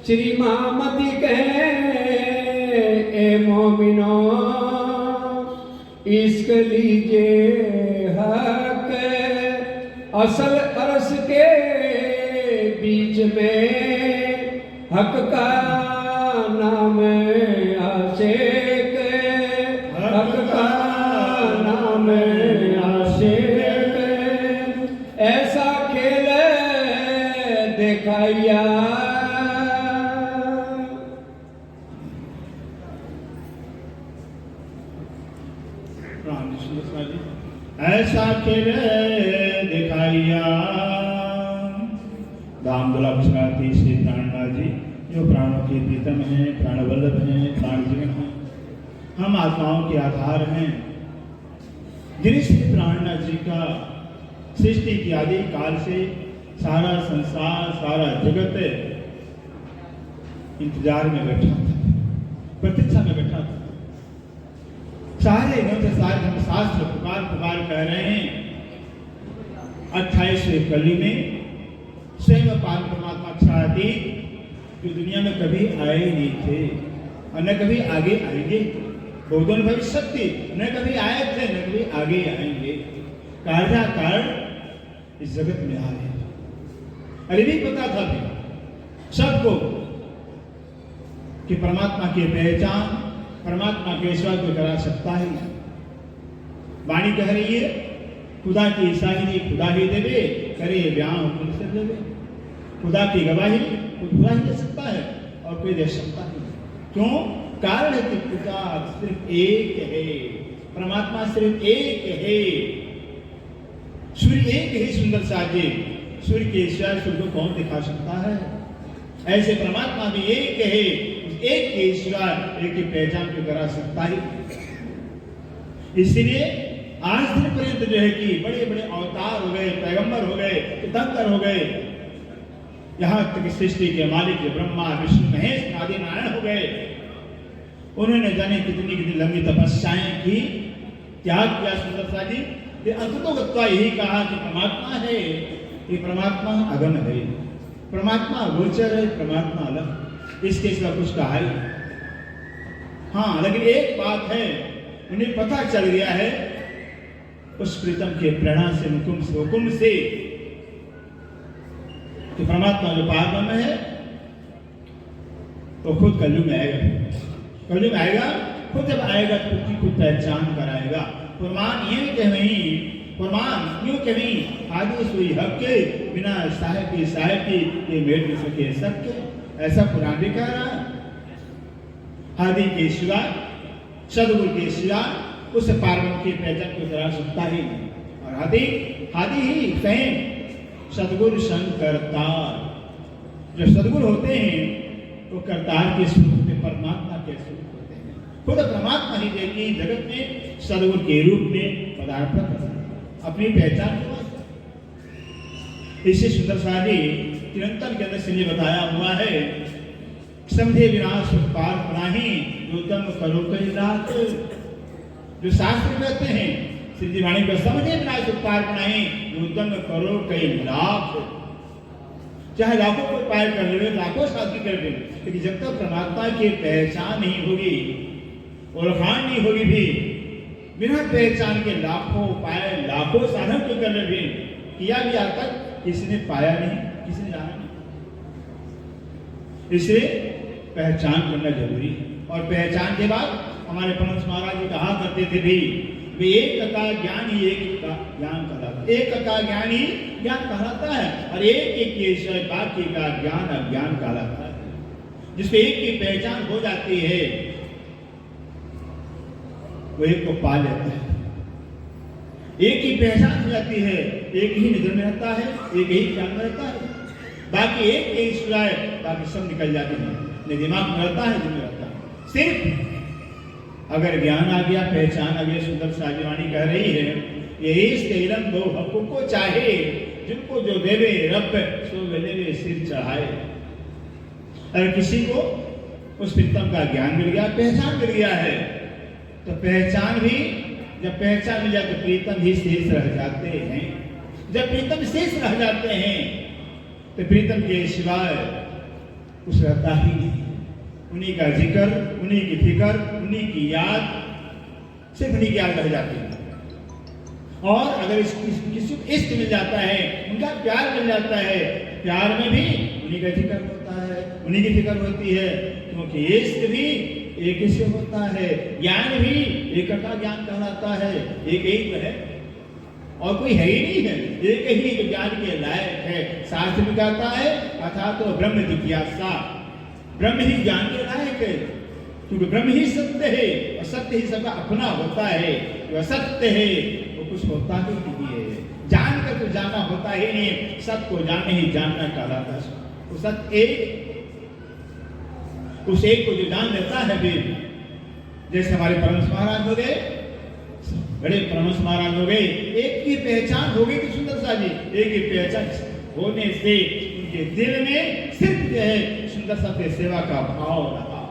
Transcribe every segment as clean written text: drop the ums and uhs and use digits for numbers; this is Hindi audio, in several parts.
श्री महामती कहे ए मोमिनो इश्क लीजिए हक असल अरस के बीच में हक का नाम आशिक हक का नाम आशिक ऐसा खेल दिखाया ऐसा खेल दिखाइया। दाम दुलाभ श्री प्राणनाथ जी जो प्राणों के प्रीतम हैं, प्राणवल्लभ हैं, प्राण जीवन हैं, हम आत्माओं के आधार हैं। जिन श्री प्राणनाथ जी का सृष्टि की आदि काल से सारा संसार सारा जगत इंतजार में बैठा था, प्रतीक्षा में बैठा था। सारे ग्रंथ सारे हम शास्त्र पुकार पुकार कह रहे हैं 28वें कली में स्वयं पार परमात्मा अक्षरातीत जो दुनिया में कभी आए नहीं थे और न कभी आगे आएंगे। बहुदन भविष्य न कभी आए थे न कभी आगे आएंगे। कार्या कारण इस जगत में आ रहे। अरे भी पता था भी सबको कि परमात्मा की पहचान परमात्मा के ईश्वर को करा सकता है। वाणी कह रही है खुदा की शाहिदी खुदा ही देवे करे ब्याह हुक्म से देवे। खुदा की गवाही खुदा ही दे सकता है और कोई दे सकता है। क्यों? कारण है कि खुदा सिर्फ एक है, परमात्मा सिर्फ एक है। सूर्य एक ही सुंदर साजे, सूर्य के ईश्वर सूर्य को कौन दिखा सकता है? ऐसे परमात्मा भी एक है, एक के ईश्वर एक की पहचान को करा सकता है। इसलिए आज दिन पर्यंत जो है कि बड़े बड़े अवतार हो गए, पैगंबर हो गए, तीर्थंकर हो गए, यहाँ तक सृष्टि के मालिक जो ब्रह्मा विष्णु महेश आदि नारायण हो गए। उन्होंने जाने कितनी कितनी लंबी तपस्याएं की, त्याग किया सुंदरता जी। अंततोगत्वा यही कहा कि परमात्मा है, ये परमात्मा अगम है, परमात्मा गोचर है, परमात्मा अलग, इसके सिवा कुछ कहा ही। हाँ, लेकिन एक बात है, उन्हें पता चल गया है उस प्रीतम के प्रेरणा से हुकुम से कि परमात्मा जो पारब्रह्म है तो खुद कलयुग में आएगा। कलयुग में आएगा, खुद जब आएगा तो खुद पहचान कराएगा। प्रमाण ये कि नहीं, प्रमाण यूं कि नहीं, आदि सुई हक के बिना साहेब की ये मेट न सके सबके, ऐसा पुराण भी कह रहा है। आदि के सिवा सदगुरु के सिवा उस पारब्रह्म की पहचान को करा सकता ही नहीं। और आदि ही स्वयं सदगुरु संकर्तार, जो सदगुरु होते हैं वो करतार के स्वरूप में परमात्मा के स्वरूप होते हैं। खुद परमात्मा ही देखिए जगत में सदगुरु के रूप में पदार्पण करता है अपनी पहचान के वास्ते। इसे सुंदर सारी निरंतर के अंदर से बताया हुआ है, समझे विनाश पार पनाही उत्तम करो कई रात। जो शास्त्र कहते हैं श्री जी वाणी को समझे विनाश पार पनाही उत्तम करो कई लाख। चाहे लाखों को पार कर ले, लाखों साथी कर ले, लेकिन जब तक परमात्मा की पहचान नहीं होगी, ओळखाण नहीं होगी, भी बिना पहचान के लाखों पाए, लाखों साधन को कर ले भी किया भी आज तक किसी ने पाया नहीं, किसी ने जाना नहीं। इसलिए पहचान करना जरूरी है। और पहचान के बाद हमारे परमहंस महाराज जी कहा करते थे भी वे एक का ज्ञान ही एक का ज्ञान कहलाता है। एक का ज्ञान ही ज्ञान कहलाता है और एक के सिवाय बाकी का ज्ञान अज्ञान कहलाता है। जिसको एक की पहचान हो जाती है वो एक को पा लेता है। एक की पहचान हो जाती है, एक ही निधन में रहता है, एक ही ज्ञान में रहता है, बाकी एक के सिवाय बाकी सब निकल जाते हैं। न दिमाग में रहता है, जिनमें रहता है। सिर्फ अगर ज्ञान आ गया, पहचान आ गया, सुंदर साजवानी कह रही है ये इलम दो हकों को चाहे जिनको जो देवे रब सो वेले सिर चढ़ाए। अगर किसी को उस प्रीतम का ज्ञान मिल गया, पहचान मिल गया है, तो पहचान भी जब पहचान मिल जाए तो प्रीतम ही शेष रह जाते हैं। जब प्रीतम शेष रह जाते हैं तो प्रीतम के सिवाय कुछ रहता ही नहीं। उन्हीं का जिक्र, उन्हीं की फिक्र, उन्हीं की याद, सिर्फ उन्हीं की याद रह जाती है। और अगर किसी को इष्ट मिल जाता है, उनका प्यार मिल जाता है, प्यार में भी उन्हीं का जिक्र होता है, उन्हीं की फिक्र होती है, क्योंकि इष्ट भी एक ही से होता है, ज्ञान भी एक का ज्ञान कहलाता है, एक ही तो है और कोई है ही नहीं है, एक ही जो ज्ञान के लायक है। शास्त्र भी कहता है अर्थात तो ब्रह्म जिज्ञासा, ब्रह्म ही ज्ञान के लायक है, क्योंकि ब्रह्म ही सत्य है और सत्य ही सबका अपना होता है। जो असत्य है वो कुछ होता ही नहीं है, जान कर तो जाना होता ही नहीं, सत्य को जाने ही जानना कहलाता है। वो सत्य एक, उस एक को जो जान लेता है भी, जैसे हमारे परमहंस महाराज हो गए, बड़े परमहंस महाराज हो गए, एक की पहचान हो गई थी सुंदर सा जी, एक की पहचान होने से उनके दिल में सिर्फ जो है सुंदर सा सेवा का भाव रहा,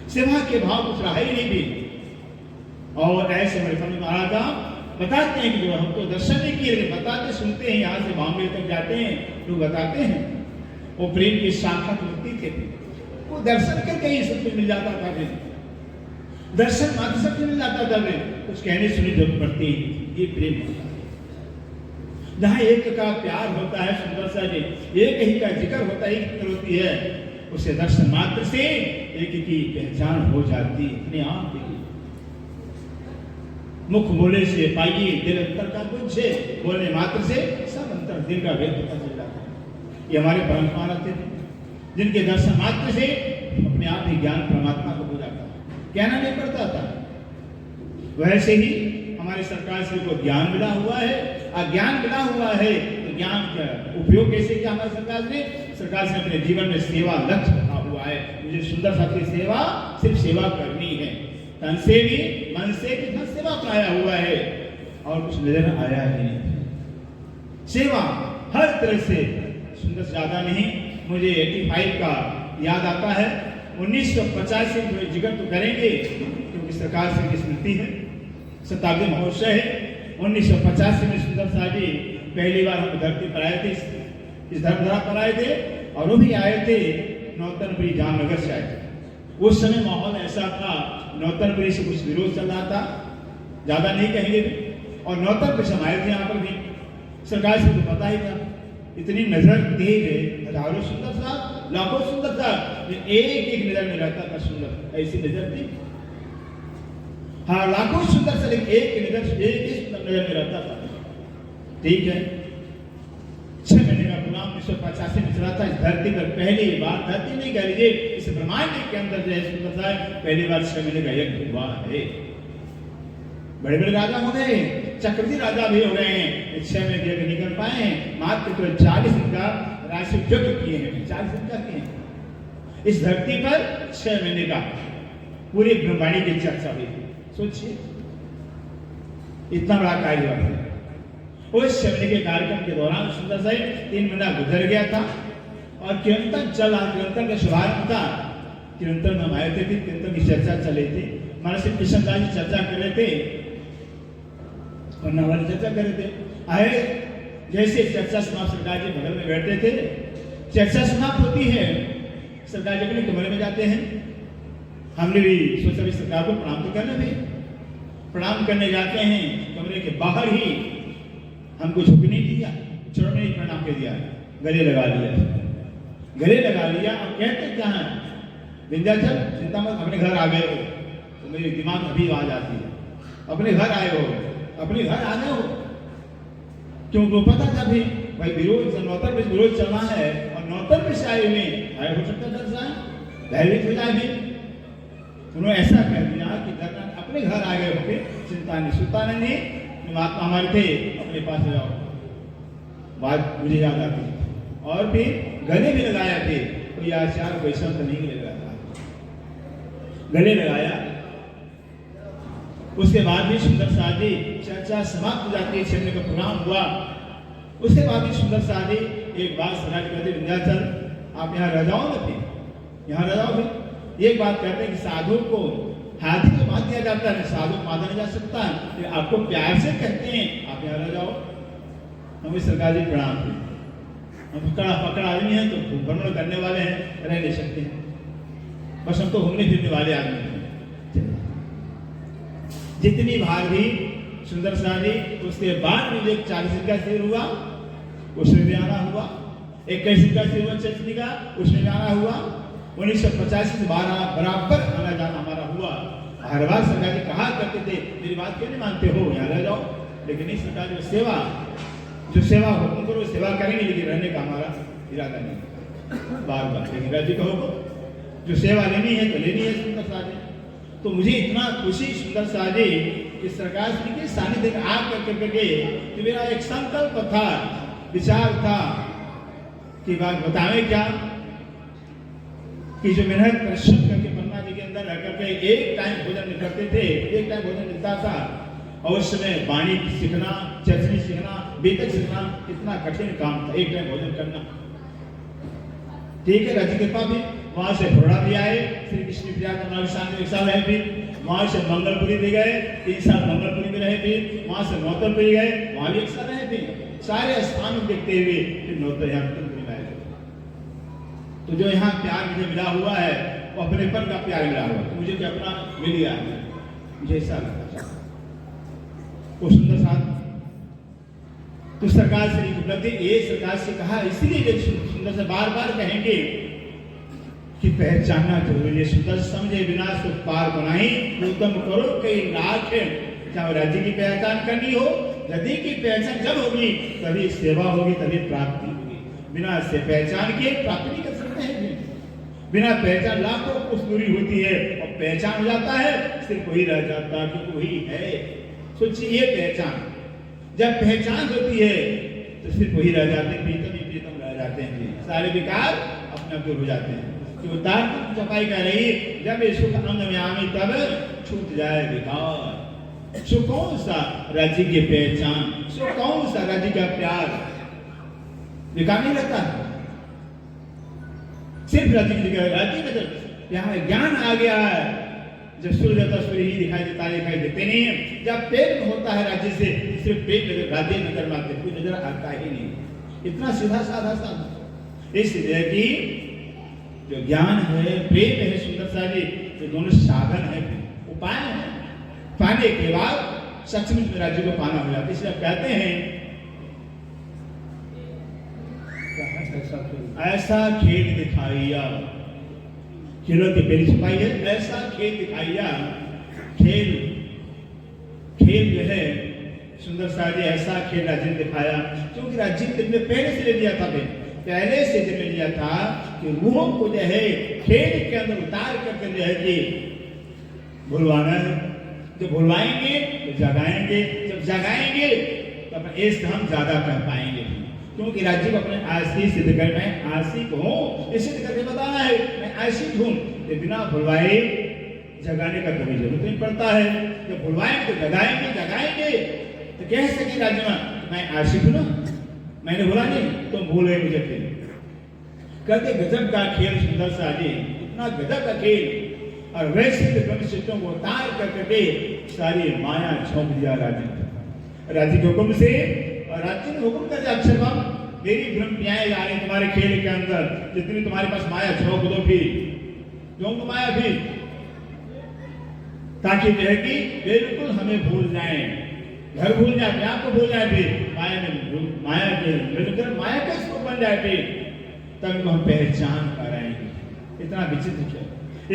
सेवा के भाव कुछ रहा ही नहीं भी। और ऐसे हमारे परमहंस महाराज बताते हैं कि जो हम तो दर्शन नहीं किए, लेकिन बताते सुनते हैं, यहाँ से बॉम्बे तक जाते हैं लोग बताते हैं, वो प्रेम की शाखा होती थे, वो दर्शन करके ही सब कुछ मिल जाता था, दर्शन मात्र सब मिल जाता था, कुछ कहने सुनी जरूरत पड़ती है। ये प्रेम होता है जहाँ एक का प्यार होता है, सुंदर सा जी एक ही का जिक्र होता है, एक फिक्र होती है, उसे दर्शन मात्र से एक की पहचान हो जाती है अपने आप ही। मुख बोले से पाइए दिल अंतर का कुछ है, बोलने मात्र से सब अंतर दिल का भेद पता चल जाता है। ये हमारे परम महाराज थे, जिनके दर्शन मात्र से अपने आप ही ज्ञान परमात्मा को हो जाता है, कहना नहीं पड़ता था। वैसे ही हमारी सरकार से को ज्ञान मिला हुआ है, अज्ञान मिला हुआ है, तो ज्ञान का उपयोग कैसे किया हमारी सरकार से अपने जीवन में सेवा लक्ष्य रखा हुआ है। मुझे सुंदर सा की सेवा सिर्फ सेवा करनी है, तन से भी मन से भी धन सेवा अपनाया हुआ है, और कुछ नजर आया ही नहीं। सेवा हर तरह से सुंदर से ज्यादा नहीं, मुझे 85 का याद आता है, 1950 से जो जिक्र तो करेंगे क्योंकि सरकार से की स्मृति है, शताब्दी महोत्सव है। 1985 में सुंदर सा जी पहली बार हम धरती पर आए थे, इस धर्मधरा पर आए थे, और वो भी आए थे नौतनपुरी जामनगर से आए थे। उस समय माहौल ऐसा था, नौतनपुरी से कुछ विरोध चल रहा था, ज्यादा नहीं कहेंगे, और नौतनपुरी से हम आए थे यहाँ पर भी, सरकार से तो पता ही था, इतनी नजर तेज है, हजारों सुंदर सा, लाखों सुंदर था, एक एक नजर में रहता था सुंदर, ऐसी नजर थी। हाँ, लाखों सुंदर से, लेकिन एक नजर, एक ही नजर में रहता था। ठीक है, 6 महीने का प्रोग्राम 1985 में चला था इस धरती पर, पहली बार, धरती नहीं कह लीजिए, इस ब्रह्मांड के अंदर जो है सुंदर सा पहली बार 6 महीने का यज्ञ हुआ है। बड़े बड़े राजा हो गए, चक्रवर्ती राजा भी हो गए हैं, 6 महीने यज्ञ नहीं कर पाए, मात्र तो 40 दिन का राशि यज्ञ किए हैं, 40 दिन का किए हैं इस धरती पर, 6 महीने का पूरी ब्रह्मांड की चर्चा हुई। सोचिए इतना बड़ा कार्य हुआ है। उस 6 महीने के कार्यक्रम के दौरान सुंदर सा 3 महीना गुजर गया था, और कीर्तन चला, कीर्तन का शुभारंभ था, कीर्तन में हम आए थे, कीर्तन की चर्चा चल रही थी, हमारे से कृष्णदास जी चर्चा कर रहे थे, वाली चर्चा कर रहे थे। आए जैसे चर्चा समाप्त, सरकार जी बगल में बैठे थे, चर्चा समाप्त होती है, सरकार जी अपने कमरे में जाते हैं, हमने भी सोचा भी सरकार को प्रणाम तो करना भी, प्रणाम करने जाते हैं, कमरे के बाहर ही हमको झुक नहीं दिया, चरण में ही प्रणाम कर दिया, गले लगा लिया, गले लगा लिया, और कहते क्या है, विंध्याचल चिंता मत, अपने घर आ गए हो, तो मेरे दिमाग में अभी आवाज आती है, अपने घर आए हो, अपने घर आ गए हो, क्योंकि पता था भी भाई विरोध, नौतर में विरोध चलना है, और नौतर में से आए हुए आए, हो सकता डर जाए, भयभीत हो जाए भी, उन्होंने ऐसा कह दिया कि अपने घर आ गए होके चिंता नहीं, सुता नहीं, महात्मा हमारे थे, अपने पास जाओ, बात मुझे याद आती। और फिर गले भी लगाया थे, कोई आचार कोई संत नहीं लगाया, गले लगाया। उसके बाद भी सुंदर शादी चर्चा समाप्त हो जाती है, 6 महीने का प्रोग्राम हुआ। उसके बाद भी सुंदर शादी एक बात सरकार कहते, विंध्याचल आप यहाँ रह जाओ ना, फिर यहाँ रह जाओ। फिर एक बात कहते हैं कि साधु को हाथी को बात दिया जाता है, साधु को माना नहीं जा सकता है, आपको प्यार से कहते हैं आप यहाँ रह जाओ। हमें सरकार जी प्रणाम थे, हम पकड़ा आदमी हैं तो भ्रमण करने वाले हैं, रह नहीं सकते हैं, बस हम तो घूमने फिरने वाले आदमी हैं। जितनी भाग भी सुंदर शादी, उसके बाद में जो 40 का शेर हुआ उसमें भी आना हुआ, 21 का शेर हुआ चचनी का, उसमें भी आना हुआ, 1985 से 12 बराबर आना जाना हमारा हुआ। हर बार सरकार जी कहा करते थे मेरी बात क्यों नहीं मानते हो, यहाँ रह जाओ, लेकिन इस सरकार जो सेवा हुक्म करो सेवा करेंगे, लेकिन रहने का हमारा इरादा नहीं बार बार, लेकिन राज्य का हुक्म जो सेवा लेनी है तो लेनी है सुंदर शादी। तो मुझे इतना खुशी सुंदर शादी कि सरकार श्री के सानिध्य में आ करके तो मेरा एक संकल्प था, विचार था कि बात बतावे क्या कि जो मेहनत परिश्रम करके पन्ना जी के अंदर रह करके एक टाइम भोजन करते थे, एक टाइम भोजन मिलता था, और उस समय वाणी सीखना, चचनी सीखना, बेतक सीखना कितना कठिन काम था, एक टाइम भोजन करना। ठीक है, राज्य कृपा भी वहां से थोड़ा भी आए, श्री कृष्ण प्रिया का 1 साल है, फिर वहां से मंगलपुरी भी गए, 3 साल मंगलपुरी में रहे, फिर वहां से नौतलपुरी गए, वहां भी 1 साल रहे, फिर सारे स्थान देखते हुए फिर नौतल यहाँ में आए। तो जो यहाँ प्यार मुझे मिला हुआ है वो अपनेपन का प्यार मिला हुआ है, मुझे क्या अपना मिल गया है, मुझे ऐसा लगता है वो सुंदर साथ। तो सरकार से उपलब्धि ये सरकार से कहा, इसलिए सुंदर से बार बार कहेंगे कि पहचानना जरूरी है, सुंदर समझे बिना सुख पार बनाई, उत्तम करो कई लाख। चाहे राज्य की पहचान करनी हो, यदि की पहचान जब होगी तभी सेवा होगी, तभी प्राप्ति होगी। बिना से पहचान के प्राप्ति नहीं कर सकते हैं। बिना पहचान लाखों कुछ दूरी होती है, और पहचान हो जाता है सिर्फ वही रह जाता कि वही है। सोचिए ये पहचान जब पहचान होती है तो सिर्फ वही रह जाते हैं, प्रीतम ही प्रीतम रह जाते हैं, सारे विकार अपने दूर हो जाते हैं। तो उदार चपाई कर रही, जब ये सुख अंग में आवे तब छूट जाए विकार। सो कौन सा राज्य की पहचान, सो कौन सा राज्य का प्यार, विकार नहीं रहता। सिर्फ राज्य की जगह राज्य का जब यहाँ ज्ञान आ गया है, जब सूर्य देवता सूर्य ही दिखाई देता दिखाई देते नहीं है। जब पेट में होता है राज्य से, सिर्फ पेट नजर, राज्य नजर में आते, कोई नजर आता ही नहीं। इतना सीधा साधा सा इसलिए कि जो ज्ञान है, प्रेम है, सुंदर सा जी, ये दोनों साधन है, उपाय है। पाने के बाद सचमुच में राज्य को पाना हो जाता है। इसलिए कहते हैं ऐसा खेल दिखाइया, खेलों की पहली छपाई है, ऐसा खेल दिखाइया। खेल जो है सुंदर सा जी, ऐसा खेल राज्य ने दिखाया, क्योंकि राज्य ने पहले से ले लिया था, पहले से जब लिया था कि रूहों को जो है खेल के अंदर उतार करके जो है कि भुलवाना है। जब भुलवाएंगे तो जगाएंगे, जब जगाएंगे तो अपना इष्ट हम ज्यादा कर पाएंगे, क्योंकि राज्य को अपने आशिक सिद्ध कर, मैं आशिक हूँ ये सिद्ध करके बताना है, मैं आशिक हूँ। तो बिना भुलवाए जगाने का कभी जरूरत नहीं पड़ता है। जब भुलवाएंगे तो जगाएंगे तो कह सके राज्य में मैं आशिक हूँ ना, मैंने बोला नहीं, तुम भूल गए मुझे। फिर कहते गजब का खेल सुंदर सा जी, इतना गजब का खेल, और वैसे ब्रह्मचित्रों को उतार करके सारी माया झोंक दिया राज्य के हुक्म से। और राज्य ने हुक्म कर दिया, अक्षर बाबू मेरी ब्रह्म न्याय आ रही तुम्हारे खेल के अंदर, जितनी तुम्हारे पास माया झोंक दो, फिर झोंक माया भी, ताकि जो है कि बिल्कुल हमें भूल जाए, घर भूल जाए, अपने आप को भूल जाए, फिर माया का स्वरूप बन जाए, फिर तब हम पहचान कराएंगे। इतना विचित्र क्या,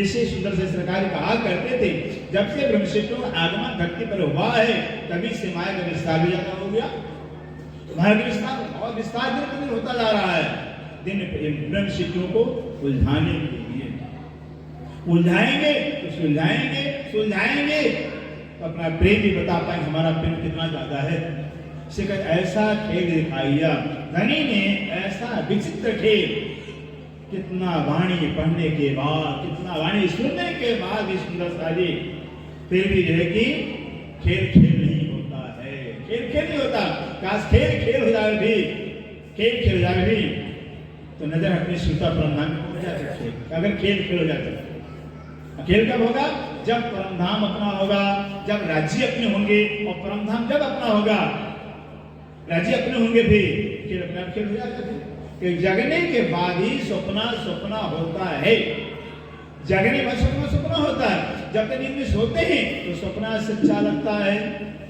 इससे सुंदर से सरकार कहा करते थे, जब से ब्रह्मशिष्टों का आगमन धरती पर हुआ है तभी से माया का विस्तार भी ज्यादा हो गया। माया का विस्तार और विस्तार दिन पर दिन होता जा रहा है। दिन ब्रह्मशिष्टों को उलझाने के लिए, उलझाएंगे तो सुलझाएंगे तो अपना प्रेम भी बता पाएंगे, हमारा प्रेम कितना ज्यादा है। ऐसा खेल दिखाइया, धनी ने ऐसा विचित्र खेल, कितना वाणी पढ़ने के बाद, कितना वाणी सुनने के बाद भी सुंदर सारी, फिर भी जो है कि खेल नहीं होता है, खेल नहीं होता। काश खेल हो जाए भी, खेल हो जाए भी तो नजर अपनी श्रुता परमधाम में हो जाता है। अगर खेल हो जाता है, खेल कब होगा? जब परमधाम अपना होगा, जब राज्य अपने होंगे, और परमधाम जब अपना होगा, राज्य अपने होंगे, भी खेल अपने आप खेल हो जाता है। कि जगने के बाद ही सपना होता है। जगने में सपना होता है। जब तक नींद में सोते हैं तो सपना सच्चा लगता है,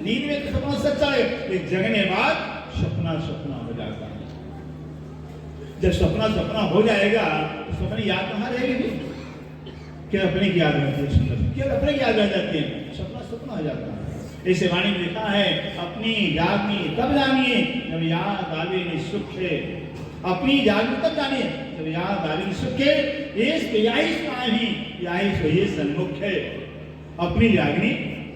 नींद में तो सपना सच्चा है, लेकिन जगने बाद सपना हो जाता है। जब सपना हो जाएगा तो सपने याद कहाँ रहेगी? क्या अपने की याद रहती है? सुंदर, क्या अपने की याद रह जाती है? सपना हो जाता है। ऐसे वाणी में लिखा है, अपनी जागनी तब जानिए जब याद आवे नि सुख है। अपनी जागनी तब जानिए जब याद आवे नि सुख है। यही ये सन्मुख है। अपनी जागनी,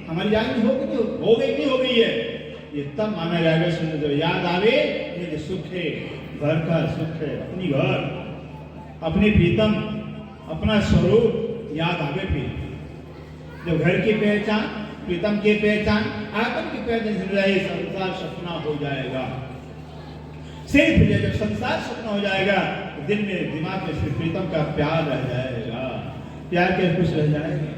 हमारी जागनी हो गई नहीं हो गई है, ये तब माना जाएगा सुंदर जब याद आवे मेरे सुख है, घर का सुख है, अपनी घर, अपने प्रीतम, अपना स्वरूप याद आवे। फिर जब घर की पहचान, प्रीतम की पहचान, आत्म की पहचान, संसार सपना हो जाएगा। सिर्फ जब संसार सपना हो जाएगा तो दिल में, दिमाग में सिर्फ प्रीतम का प्यार रह जाएगा, प्यार के कुछ रह जाएगा।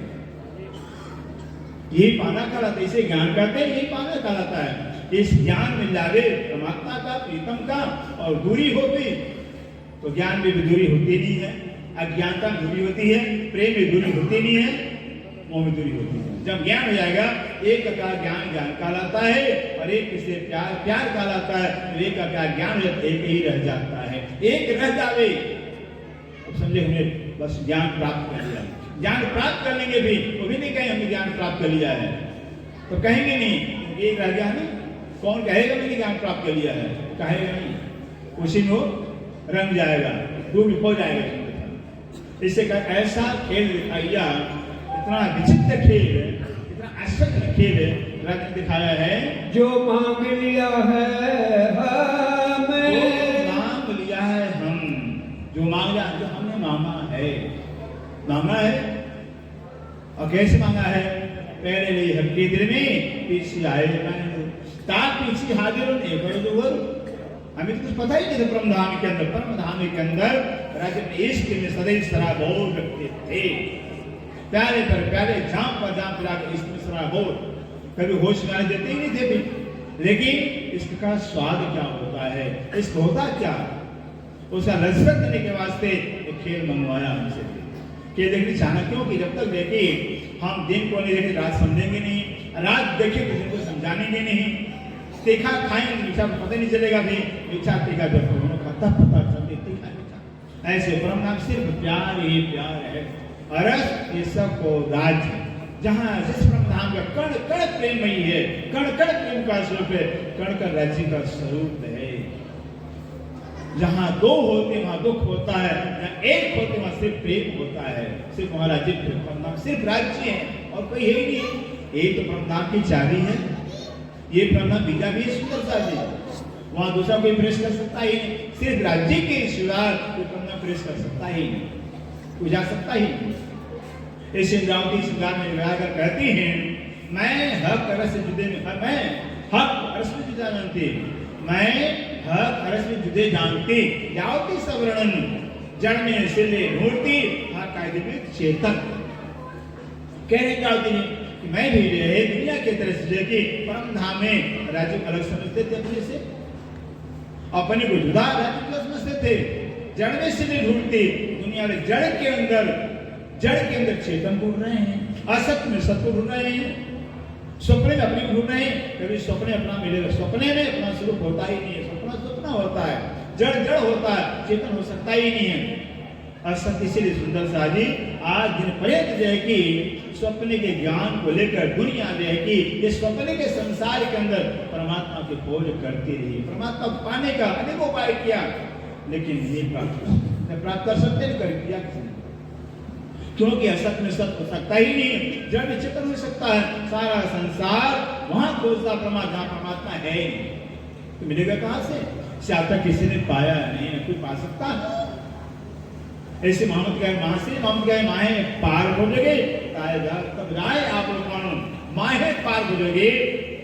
यही पाना कहलाता है। इसे ज्ञान कहते हैं, यही पाना कहलाता है। इस ज्ञान में लागे परमात्मा का, प्रीतम का, और दूरी होती तो ज्ञान में भी दूरी होती नहीं है, अज्ञानता में दूरी होती है, प्रेम में दूरी होती नहीं है, मोह में दूरी होती है। जब ज्ञान हो जाएगा, एक का ज्ञान कहलाता है और एक से प्यार कहलाता है। तो एक का ज्ञान एक ही रह जाता है, एक रह जावे। अब समझे, हमने बस ज्ञान प्राप्त कर लिया। ज्ञान प्राप्त कर लेंगे भी वो भी नहीं कहेंगे हमने ज्ञान प्राप्त कर लिया है, तो कहेंगे नहीं, एक रह गया नहीं। कौन कहेगा मैंने ज्ञान प्राप्त कर लिया है? कहेगा नहीं, उसी में रंग जाएगा, डूब हो जाएगा। इससे ऐसा खेल दिखाइया, इतना विचित्र खेल, इतना आश्चर्य खेल राजा दिखाया है। जो मांग लिया है हमें, मांग लिया है हम, जो मांग लिया, जो हमने मांगा है। और कैसे मांगा है? पहले लिए हल्के दिल में, पीछे आए पीछे हाजिर नहीं करो जो हमें तो कुछ पता ही नहीं था। परमधाम के अंदर राजा इश्क में सदैव सराबोर रखते थे। प्यारे पर प्यारे, जाम पर जाम पिला के इश्क में सराबोर, कभी होश में देते ही नहीं थे। लेकिन इसका का स्वाद क्या होता है, इश्क होता क्या, उसका लज्जत देने के वास्ते एक खेल मंगवाया हमसे। कि देखिए चाहना क्यों कि जब तक देखिए हम दिन को नहीं देखे, रात समझेंगे नहीं, रात देखे तो दिन को समझानेंगे नहीं। तीखा खाएंगे मीठा पता नहीं चलेगा, भी मीठा तीखा जब दोनों खाता पता चलते तीखा मीठा। ऐसे परम नाम सिर्फ प्यार ही प्यार है। अरस ये सब को राज्य, जहाँ जिस परम धाम का कण कण प्रेममयी है, कण कण प्रेम का स्वरूप है, कण कण राज्य का स्वरूप है। जहाँ दो होते वहाँ दुख होता है, जहाँ एक होते वहाँ सिर्फ प्रेम होता है। सिर्फ वहाँ राज्य, सिर्फ राज्य है और कोई है ही नहीं। एक तो परमधाम की चाबी है, ये परमधाम बीजा भी सुंदर चाबी, वहाँ दूसरा कोई प्रेस कर सकता ही नहीं। सिर्फ राज्य के सिवाय कोई परमधाम प्रेस कर सकता ही नहीं, कोई जा सकता ही नहीं। इस इंद्रावती श्रृंगार में लगाकर कहती हैं, मैं हक रस जुदे में, मैं हक रस में जुदा जानती, मैं हक रस में जुदे जानती, जावती सवरणन जड़ में सिले ढूंढती, हर कायदे में चेतन। कहने जाती है कि मैं भी दुनिया के तरह से कि परम धाम में राज्य अलग समझते थे, अपने से अपने को जुदा राज्य समझते थे। जड़ में सिले ढूंढती, दुनिया में जड़ के अंदर चेतन ढूंढ रहे हैं, असत्य में सत्य ढूंढ रहे हैं, सपने में अपने ढूंढ रहे हैं। कभी सपने अपना मिलेगा, सपने में अपना स्वरूप होता ही नहीं है, सपना होता है, जड़ होता है, चेतन हो सकता ही नहीं है। असत्य इसीलिए सुंदर सा जी आज दिन पर्यंत जो है कि स्वप्न के ज्ञान को लेकर दुनिया जो है कि ये स्वप्न के संसार के अंदर परमात्मा की खोज करती रही, परमात्मा पाने का अनेक उपाय किया, लेकिन नहीं प्राप्त कर सकते, नहीं कर किया क्योंकि असत में सत्य हो सकता ही नहीं, जड़ में चेतन हो सकता है। सारा संसार वहां खोजता परमात्मा, जहां परमात्मा है ही नहीं, तो मिलेगा कहां से? तक किसी ने पाया नहीं है, कोई पा सकता है? ऐसे मोहम्मद गए माहे पार हो जगे तब राय आप लोग मानो, माहे पार हो जोगे,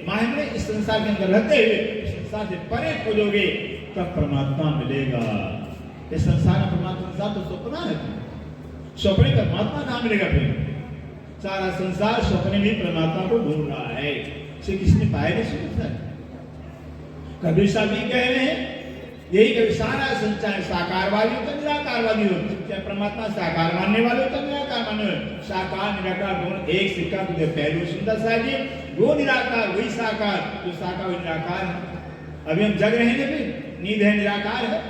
माहे में इस संसार के अंदर रहते हुए इस संसार से परे खोजोगे तब परमात्मा मिलेगा। इस संसार में परमात्मा के साथ तो सपना है, सपने का परमात्मा कहाँ मिलेगा? फिर सारा संसार सपने में परमात्मा को ढूंढ रहा है, इसे किसने पाया नहीं सुनता। कबीर साहब भी कह रहे हैं, यही कभी सारा संसार साकारवादी हो तो निराकारवादी हो, चाहे परमात्मा साकार मानने वाले हो तो निराकार मानने वाले, साकार निराकार दोनों एक सिक्का तुझे पहलू सुंदर सा जी, वो निराकार वही साकार, जो साकार वही निराकार है। अभी हम जग रहे हैं ना, फिर नींद है निराकार है,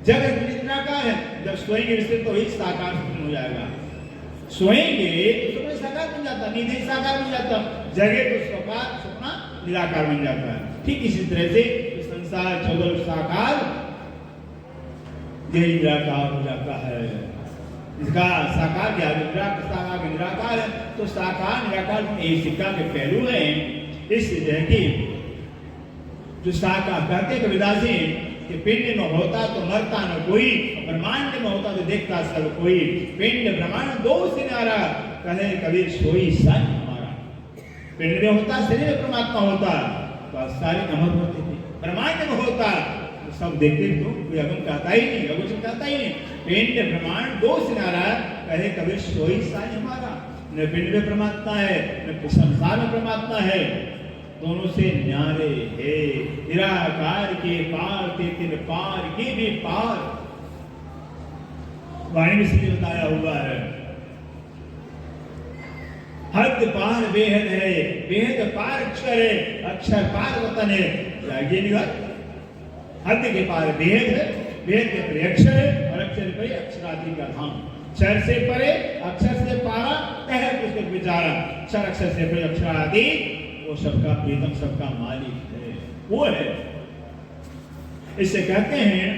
जग निराकार है, जब सोएंगे तो वही साकार हो जाएगा। सोएंगे तो तुम्हें साकार बन जाता, नींद साकार बन जाता, जगे तो साकार सपना निराकार बन जाता है। ठीक इसी तरह से संसार जगत साकार यही निराकार हो जाता है। इसका साकार क्या है, साकार निराकार है, तो साकार निराकार एक सिक्का के पहलू हैं। इस जगह की जो साकार कहते कबीरदास जी कि पिंड में होता तो मरता न कोई, ब्रह्मांड में होता तो देखता सब कोई, पिंड ब्रह्मांड दो से नारा, कहे कबीर सोई सन हमारा। पिंड में होता शरीर में परमात्मा होता तो सारे अमर होते थे, ब्रह्मांड में होता तो सब देखते तो कोई अगम कहता ही नहीं, अगम कहता ही नहीं। पिंड ब्रह्मांड दो से नारा, कहे कबीर सोई सन हमारा। न पिंड में परमात्मा है न संसार में परमात्मा है, दोनों से न्यारे है। निराकार के पार तेरे पार के भी पार, वाणी में सीधे बताया हुआ है। हद पार बेहद है, बेहद पार अक्षर है, अक्षर पार वतन है। जागिए निगत, हद के पार बेहद है, बेहद के परे अक्षर है, और अक्षर परे अक्षरादि का धाम। अक्षर से परे अक्षर से पारा, कह पुस्तक विचारा। अक्षर अक्षर से परे अक्षरादि, वो सबका प्रीतम सबका मालिक है, वो है। इससे कहते हैं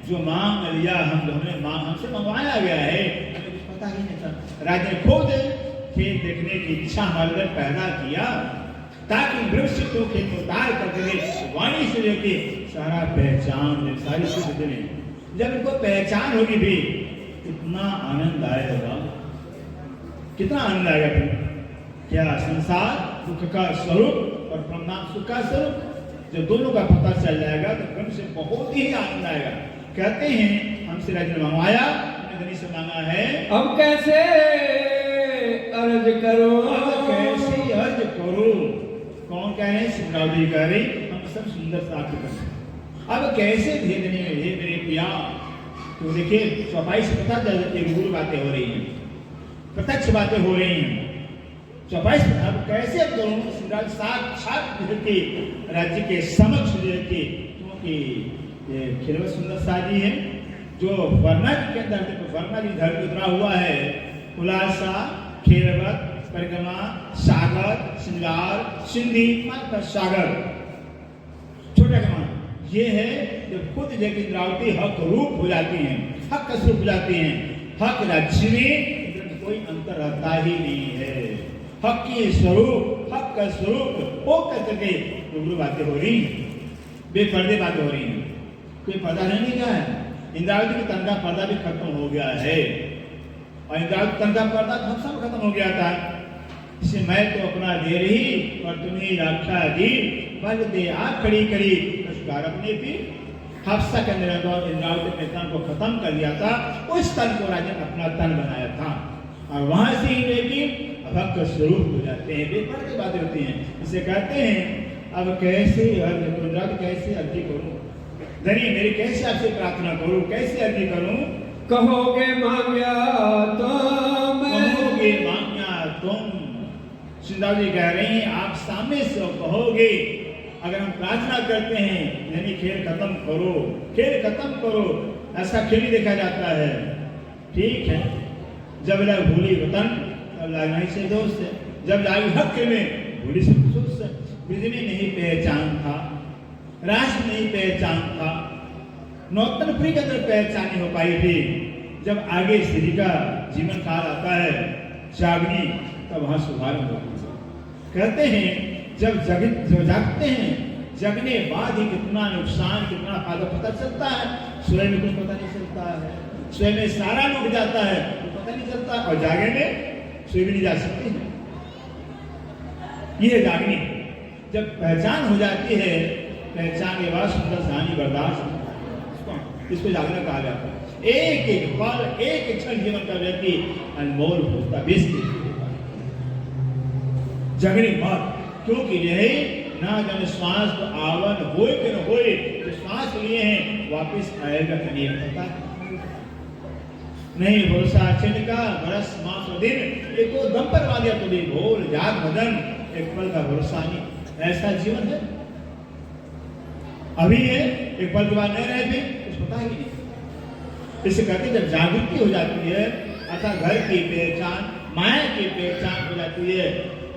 जो मांग लिया हमसे मंगवाया गया है, हमें कुछ पता ही नहीं था। राजा ने खुद खेत देखने की इच्छा हमारे अंदर पैदा किया, ताकि वृक्ष को खेत उतार कर दे, वाणी से लेके सारा पहचान दे, सारी चीज दे। जब इनको पहचान होगी भी कितना आनंद आएगा, कितना आनंद आएगा। फिर क्या संसार दुख का स्वरूप और परमात्मा सुख का स्वरूप, जब दोनों का पता चल जाएगा तो क्रम से बहुत ही आनंद आएगा। कहते हैं हमसे राजा ने मंगवाया, हमने धनी से मांगा है, अब कैसे अर्ज करो, अब कैसे अर्ज करो। कौन कह रहे हैं? सिद्धराज जी कह रहे, हम सब सुंदर साथ कर। अब कैसे धीरे धीरे मेरे पिया, तो देखिए चौपाई से पता चल जाती है, गुरु बातें हो रही हैं, प्रत्यक्ष बातें हो रही हैं। चौपाई से अब कैसे करूं? सिद्धराज साक्षात राज्य के समक्ष के, क्योंकि ये खिलवत सुंदर शादी है, जो वर्णा के अंदर वर्णा भी धर्म उतरा हुआ है। खुलासा, खिलवत, परिक्रमा, सागर, श्रृंगार, सिंधी सागर, छोटा कमान, ये है जब खुद लेकिन इंद्रावती हक रूप हो जाती हैं, हक का स्वरूप हो जाती हैं। हक राज्य में कोई अंतर रहता ही नहीं है। हक की स्वरूप, हक का स्वरूप वो करके रूबरू बातें हो रही हैं, बेपर्दे बातें हो रही हैं, कोई पर्दा नहीं गया है। इंद्रावती की तन का पर्दा भी खत्म हो गया है, और इंद्रावती तन का पर्दा हम सब खत्म हो गया था। इसे मैं तो अपना दे रही और तुम्हें रक्षा दी, बल दे आप खड़ी करी पुरस्कार अपने भी। हफ्सा के अंदर इंद्रावती ने तन को खत्म कर दिया था, उस तन को राजा ने अपना तन बनाया था, और वहां से ही लेकिन भक्त स्वरूप हो जाते हैं। बेपड़ की बातें होती हैं। इसे कहते हैं अब कैसे अर्ज करूं, कैसे अर्जी करूं, धनी मेरी कैसे आपसे प्रार्थना करूं, कैसे अर्जी करूं। कहोगे मांग्या तो मैं, कहोगे मांग्या तुम। सिंधा जी कह रही हैं आप सामने से कहोगे, अगर हम प्रार्थना करते हैं यानी खेल खत्म करो, खेल खत्म करो, ऐसा खेल ही देखा जाता है। ठीक है, जब लग भूली वतन तब लाग नहीं से दोस्त है, जब लागी हक में भूली से खुश है। विधि में नहीं पहचान था, राष्ट्र नहीं पहचान था, नौतनपुरी के अंदर पहचान नहीं हो पाई थी। जब आगे श्री का जीवन काल आता है जागनी, तब वहां शुभारंभ होती है। कहते हैं जब जागते हैं, जगने बाद ही कितना नुकसान कितना फायदा पता चलता है। स्वयं में कुछ पता नहीं चलता है, स्वयं में सारा लुट जाता है तो पता नहीं चलता, और जागे में स्वयं भी नहीं जा सकती है। ये जागनी जब पहचान हो जाती है, पहचान के बाद सुंदर सानी बर्दाश्त, इसको जागना कहा जाता है। एक एक पल, एक क्षण जीवन का व्यक्ति अनमोल होता, बेइज्जती जगने बाद, क्योंकि यही ना जाने श्वास तो आवन होए कि न होए, जो श्वास लिए हैं वापस आएगा कि नहीं पता नहीं। भरोसा चिन्ह का बरस मास और दिन, एक तो दम पर वादिया तो भी भोल जाग मदन, एक पल का भरोसा नहीं। ऐसा जीवन है अभी है, एक पल के बाद नहीं रहे थे, कुछ पता ही नहीं। इसे कहते जब जागृति हो जाती है अर्थात घर की पहचान माया की पहचान हो जाती है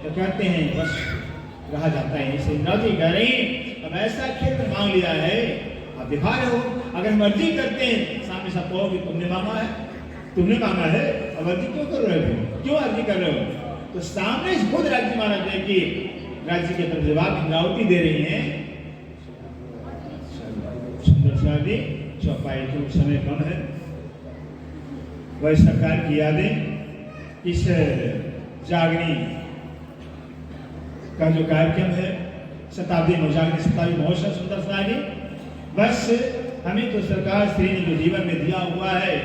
तो कहते हैं बस रहा जाता है। इसे इंद्रावती कह रही अब ऐसा क्षेत्र मांग लिया है, आप दिखा रहे हो, अगर मर्जी करते हैं सामने सब कहोगे तुमने मांगा है, तुमने मांगा है, अब अर्जी क्यों कर रहे हो, क्यों अर्जी कर रहे हो? तो सामने खुद राज्य महाराज है कि राज्य की तरफ जवाब इंद्रावती दे रही है। सुंदर शादी चौपाई तो समय कम है, वह सरकार की यादें इस जागनी का जो कार्यक्रम है शताब्दी जागनी शताब्दी महोत्सव सुंदर शादी, बस हमें तो सरकार श्री ने जो जीवन में दिया हुआ है,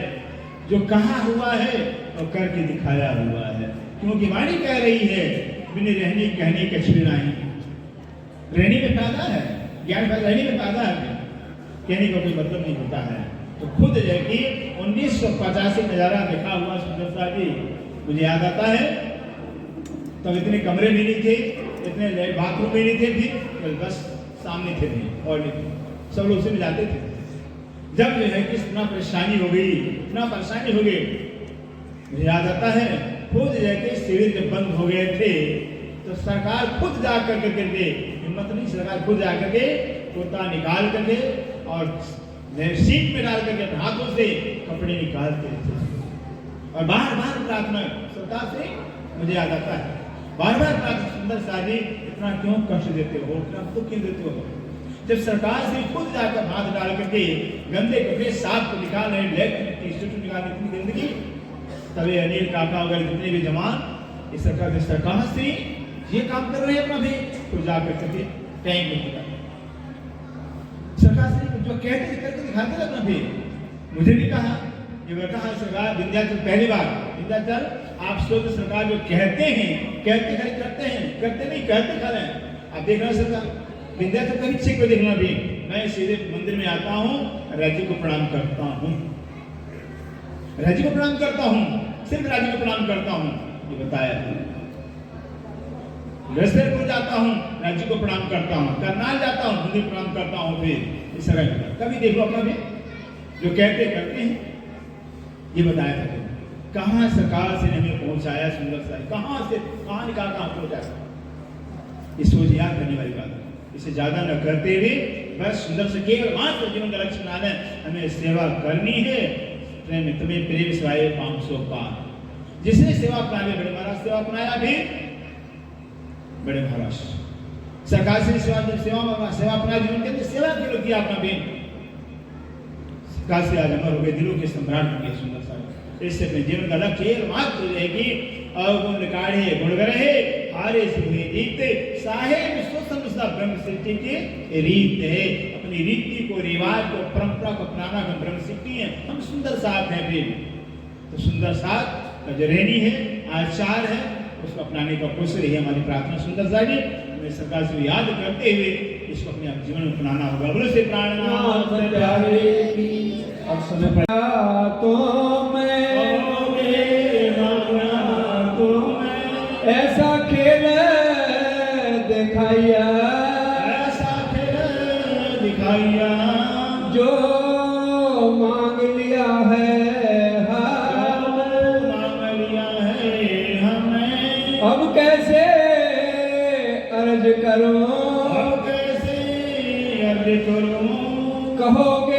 जो कहा हुआ है और करके दिखाया हुआ है। क्योंकि वाणी कह रही है बिन रहनी कहने के छिड़ाई, रहने में पैदा है ज्ञान, रहने में पैदा है, कहने का कोई मतलब नहीं होता है। तो खुद है कि 1985 नजारा देखा हुआ सुंदर शादी मुझे याद आता है। तब इतने कमरे भी नहीं थे, इतने बाथरूम भी नहीं थे, फिर बस सामने थे नहीं और नहीं थे, सब लोग उसमें जाते थे। जब जो है कि इतना परेशानी हो गई, इतना परेशानी हो गई, मुझे याद आता है खुद जो है कि सीढ़ी जब बंद हो गए थे तो सरकार खुद जा करके करके हिम्मत नहीं, सरकार खुद जा करके कुर्ता निकाल करके और सीट में डाल करके हाथों से कपड़े निकालते थे और बार बार प्रार्थना सरकार से मुझे याद आता है, बार बार प्रार्थना सुंदर शादी इतना क्यों कष्ट देते हो, इतना दुख क्यों देते हो? जब सरकार से खुद जाकर हाथ डाल करके गंदे कपड़े साफ को निकाल रहे, ब्लैक टी शर्ट निकाल इतनी गंदगी, तभी अनिल काका वगैरह जितने भी जवान इस सरकार से ये काम कर रहे हैं अपना भी, तो जाकर करके टैंक में निकाल सरकार से जो कहते थे करके दिखाते अपना भी। मुझे भी कहा ये कहा सरकार विंध्याचल पहली बार विंध्याचल आप सोच सरकार जो कहते हैं कहते खड़े करते हैं, करते नहीं कहते खड़े हैं। आप देख रहे हैं सरकार विंध्याचल का इच्छे को देखना भी, मैं सीधे मंदिर में आता हूँ, राज्य को प्रणाम करता हूँ, राज्य को प्रणाम करता हूँ, सिर्फ राज्य को प्रणाम करता हूँ, ये बताया था। रसलपुर जाता हूँ, राज्य को प्रणाम करता हूँ, करनाल जाता हूँ, मंदिर प्रणाम करता हूँ, फिर इस तरह कभी देख लो अपना भी जो कहते करते हैं, ये बताया था। कहाँ सरकार से हमें पहुंचाया सुंदर सा, कहाँ से कहाँ निकाल कहाँ पहुंचाया, इस सोच याद करने वाली बात है। इसे ज्यादा न करते हुए बस सुंदर से केवल मात्र जीवन का लक्ष्य बनाना है, हमें सेवा करनी है। प्रेम तुम्हें प्रेम सिवाय 500 पार, जिसने सेवा अपना लिया, बड़े महाराज सेवा अपनाया भी, बड़े महाराज सरकार से सेवा अपना जीवन के सेवा के लोग किया अपना भी, सरकार से आज अमर हो गए, दिलों के सम्राट हो गए सुंदर सा। इससे अपने जीवन का लक्ष्य मात्र रहेगी, अवगुण काढ़े गुण रहे हारे सुहे जीते, साहेब स्वतंत्र सा ब्रह्म सृष्टि की रीत है। अपनी रीति को, रिवाज को, परंपरा को अपनाना हम ब्रह्म सृष्टि है, हम सुंदर साथ हैं प्रेम। तो सुंदर साथ का जो रहनी है, आचार है, उसको अपनाने का कोशिश रही है हमारी प्रार्थना सुंदर सा जी। हमें सरकार से याद करते हुए इसको अपने आप जीवन में अपनाना होगा। बोलो से प्राणनाथ प्यारे की अब समय तो मैं ऐसा खेल दिखाइया, ऐसा खेल दिखाइया, जो मांग लिया है मांग लिया है हमें, अब कैसे अर्ज करूं, अब कैसे अर्ज करूं, कहोगे